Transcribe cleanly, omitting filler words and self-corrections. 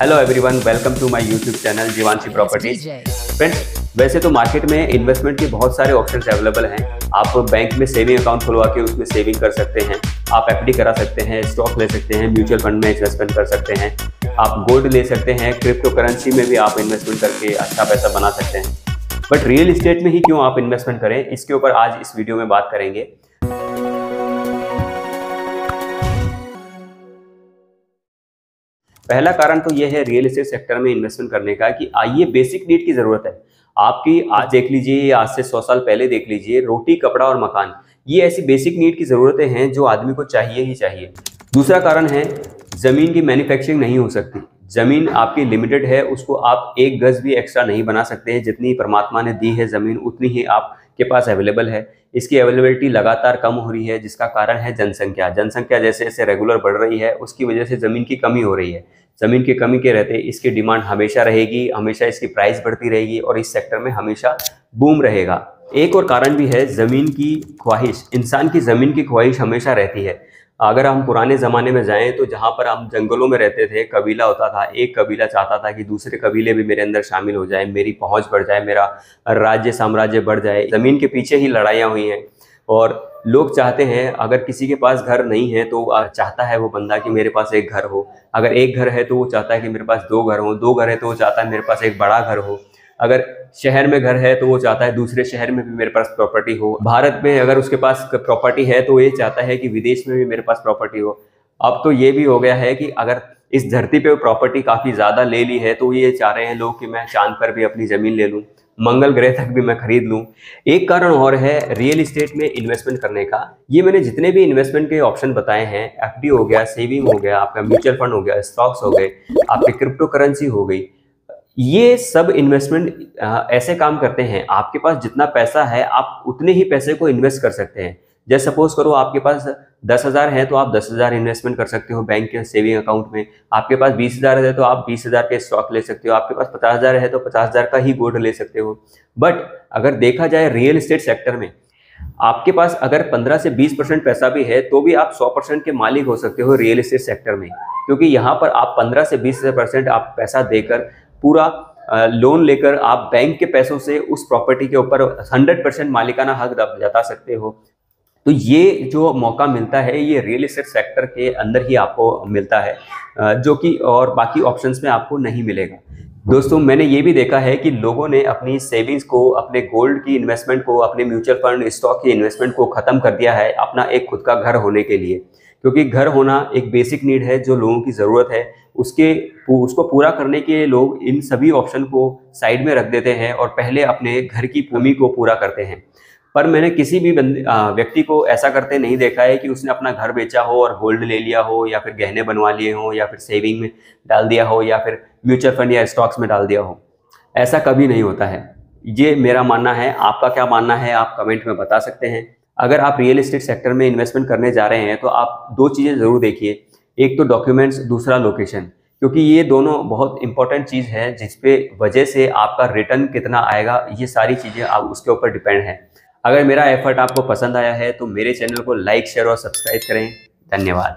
Hello everyone, welcome to my YouTube channel Jeevanshi properties. Friends, वैसे तो market में investment के बहुत सारे ऑप्शंस अवेलेबल हैं। आप बैंक में सेविंग अकाउंट खुलवा के उसमें सेविंग कर सकते हैं, आप एफडी करा सकते हैं, स्टॉक ले सकते हैं, म्यूचुअल फंड में इन्वेस्टमेंट कर सकते हैं, आप गोल्ड ले सकते हैं, क्रिप्टो करेंसी में भी आप इन्वेस्टमेंट करके अच्छा पैसा बना सकते हैं। बट रियल इस्टेट में ही क्यों आप इन्वेस्टमेंट करें, इसके ऊपर आज इस वीडियो में बात करेंगे। पहला कारण तो यह है रियल एस्टेट सेक्टर में इन्वेस्टमेंट करने का कि ये बेसिक नीड की जरूरत है आपकी। आज देख लीजिए, आज से 100 साल पहले देख लीजिए, रोटी, कपड़ा और मकान, ये ऐसी बेसिक नीड की जरूरतें हैं जो आदमी को चाहिए ही चाहिए। दूसरा कारण है जमीन की मैन्युफैक्चरिंग नहीं हो सकती। जमीन आपकी लिमिटेड है, उसको आप एक गज भी एक्स्ट्रा नहीं बना सकते हैं। जितनी परमात्मा ने दी है जमीन उतनी ही आपके पास अवेलेबल है। इसकी अवेलेबिलिटी लगातार कम हो रही है, जिसका कारण है जनसंख्या। जनसंख्या जैसे जैसे रेगुलर बढ़ रही है, उसकी वजह से जमीन की कमी हो रही है। जमीन की कमी के रहते इसकी डिमांड हमेशा रहेगी, हमेशा इसकी प्राइस बढ़ती रहेगी और इस सेक्टर में हमेशा बूम रहेगा। एक और कारण भी है जमीन की ख्वाहिश। इंसान की जमीन की ख्वाहिश हमेशा रहती है। अगर हम पुराने ज़माने में जाएं तो जहाँ पर हम जंगलों में रहते थे, कबीला होता था, एक कबीला चाहता था कि दूसरे कबीले भी मेरे अंदर शामिल हो जाए, मेरी पहुँच बढ़ जाए, मेरा राज्य साम्राज्य बढ़ जाए। ज़मीन के पीछे ही लड़ाइयाँ हुई हैं और लोग चाहते हैं, अगर किसी के पास घर नहीं है तो चाहता है वो बंदा कि मेरे पास एक घर हो। अगर एक घर है तो वो चाहता है कि मेरे पास दो घर हो, दो घर है तो वो चाहता है मेरे पास एक बड़ा घर हो। अगर शहर में घर है तो वो चाहता है दूसरे शहर में भी मेरे पास प्रॉपर्टी हो। भारत में अगर उसके पास प्रॉपर्टी है तो ये चाहता है कि विदेश में भी मेरे पास प्रॉपर्टी हो। अब तो ये भी हो गया है कि अगर इस धरती पे प्रॉपर्टी काफ़ी ज़्यादा ले ली है तो ये चाह रहे हैं लोग कि मैं चांद पर भी अपनी ज़मीन ले लूँ, मंगल ग्रह तक भी मैं खरीद लूँ। एक कारण और है रियल इस्टेट में इन्वेस्टमेंट करने का। ये मैंने जितने भी इन्वेस्टमेंट के ऑप्शन बताए हैं, एफडी हो गया, सेविंग हो गया, आपका म्यूचुअल फंड हो गया, स्टॉक्स हो गए, आपकी क्रिप्टो करेंसी हो गई, ये सब इन्वेस्टमेंट ऐसे काम करते हैं। आपके पास जितना पैसा है आप उतने ही पैसे को इन्वेस्ट कर सकते हैं। जैसे सपोज करो आपके पास 10,000 है तो आप 10,000 इन्वेस्टमेंट कर सकते हो बैंक के सेविंग अकाउंट में। आपके पास 20,000 है तो आप 20,000 के स्टॉक ले सकते हो। आपके पास 50,000 है तो 50,000 का ही गोल्ड ले सकते हो। बट अगर देखा जाए रियल एस्टेट सेक्टर में, आपके पास अगर 15 से 20% पैसा भी है तो भी आप 100% के मालिक हो सकते हो रियल एस्टेट सेक्टर में। क्योंकि यहाँ पर आप 15 से 20% आप पैसा देकर, पूरा लोन लेकर, आप बैंक के पैसों से उस प्रॉपर्टी के ऊपर 100% मालिकाना हक जता सकते हो। तो ये जो मौका मिलता है ये रियल एस्टेट सेक्टर के अंदर ही आपको मिलता है, जो कि और बाकी ऑप्शंस में आपको नहीं मिलेगा। दोस्तों, मैंने ये भी देखा है कि लोगों ने अपनी सेविंग्स को, अपने गोल्ड की इन्वेस्टमेंट को, अपने म्यूचुअल फंड, स्टॉक की इन्वेस्टमेंट को ख़त्म कर दिया है अपना एक खुद का घर होने के लिए। क्योंकि घर होना एक बेसिक नीड है जो लोगों की ज़रूरत है। उसको पूरा करने के लिए लोग इन सभी ऑप्शन को साइड में रख देते हैं और पहले अपने घर की भूमि को पूरा करते हैं। पर मैंने किसी भी व्यक्ति को ऐसा करते नहीं देखा है कि उसने अपना घर बेचा हो और गोल्ड ले लिया हो, या फिर गहने बनवा लिए हो, या फिर सेविंग में डाल दिया हो, या फिर म्यूचुअल फंड या स्टॉक्स में डाल दिया हो। ऐसा कभी नहीं होता है। ये मेरा मानना है। आपका क्या मानना है आप कमेंट में बता सकते हैं। अगर आप रियल एस्टेट सेक्टर में इन्वेस्टमेंट करने जा रहे हैं तो आप दो चीज़ें ज़रूर देखिए, एक तो डॉक्यूमेंट्स, दूसरा लोकेशन। क्योंकि ये दोनों बहुत इंपॉर्टेंट चीज़ है जिसपे वजह से आपका रिटर्न कितना आएगा, ये सारी चीज़ें आप उसके ऊपर डिपेंड है। अगर मेरा एफर्ट आपको पसंद आया है तो मेरे चैनल को लाइक, शेयर और सब्सक्राइब करें। धन्यवाद।